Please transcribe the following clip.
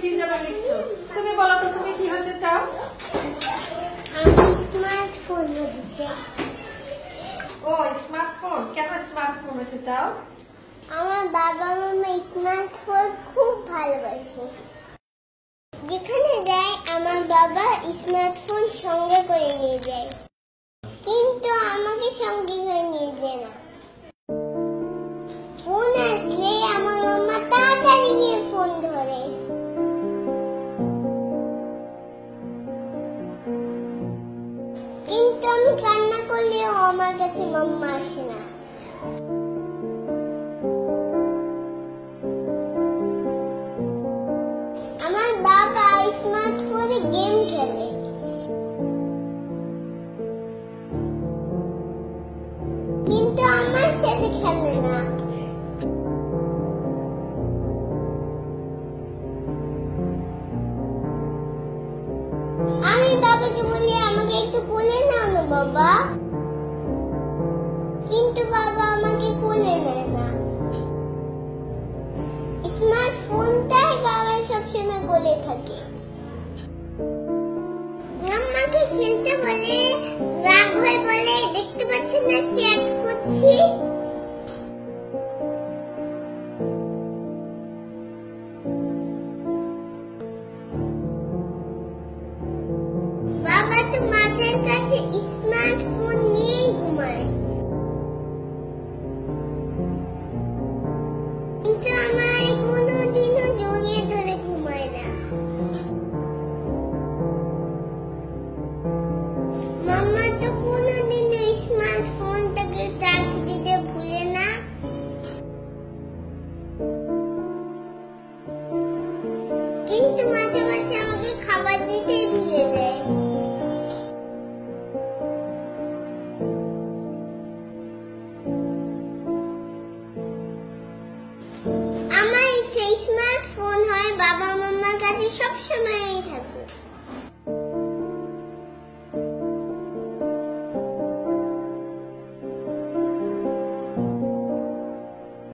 কি যেন লিখছো। তুমি বলো তো তুমি কি হতে চাও? আমি স্মার্টফোন হতে চাই। ও স্মার্টফোন, কেন স্মার্টফোন হতে চাও? আমার বাবা মামা স্মার্টফোন খুব ভালোবাসে। যেখানে যায় আমার বাবা স্মার্টফোন সঙ্গে করে নিয়ে যায়, কিন্তু আমাকে সঙ্গে করে নিয়ে যায় না। ফোন আসলে আমার মামা তাড়াতাড়ি গিয়ে ফোন ধরে, কিন্তু আমি কান্না করলেও আমার কাছে মাম্মা আসে না। আমার বাবা স্মার্টফোনে গেম খেলে, কিন্তু আমার সাথে খেলে না। আমি বাবাকে বলি আমাকে একটু কোলে নাও না বাবা, কিন্তু বাবা আমাকে কোলে নেয় না। স্মার্টফোনটাই বাবা সবসময় কোলে থাকে। মাম্মাকে খেলতে বলে রাগ হয়ে বলে, দেখতে পাচ্ছেন না চ্যাট করছি। বাবা তো মাথার কাছে স্মার্টফোন নিয়ে ঘুমায়, কিন্তু আমায় কোনোদিনও জড়িয়ে ধরে ঘুমায় না। মাম্মা তো কোনোদিনও স্মার্টফোনটাকে টাচ দিতে ভুলে না, কিন্তু মাঝে মাঝে আমাকে খাবার দিতেই ভুলে যায়। আমার ইচ্ছে স্মার্টফোন হয় বাবা মাম্মার কাছে সবসময়ই থাকুক।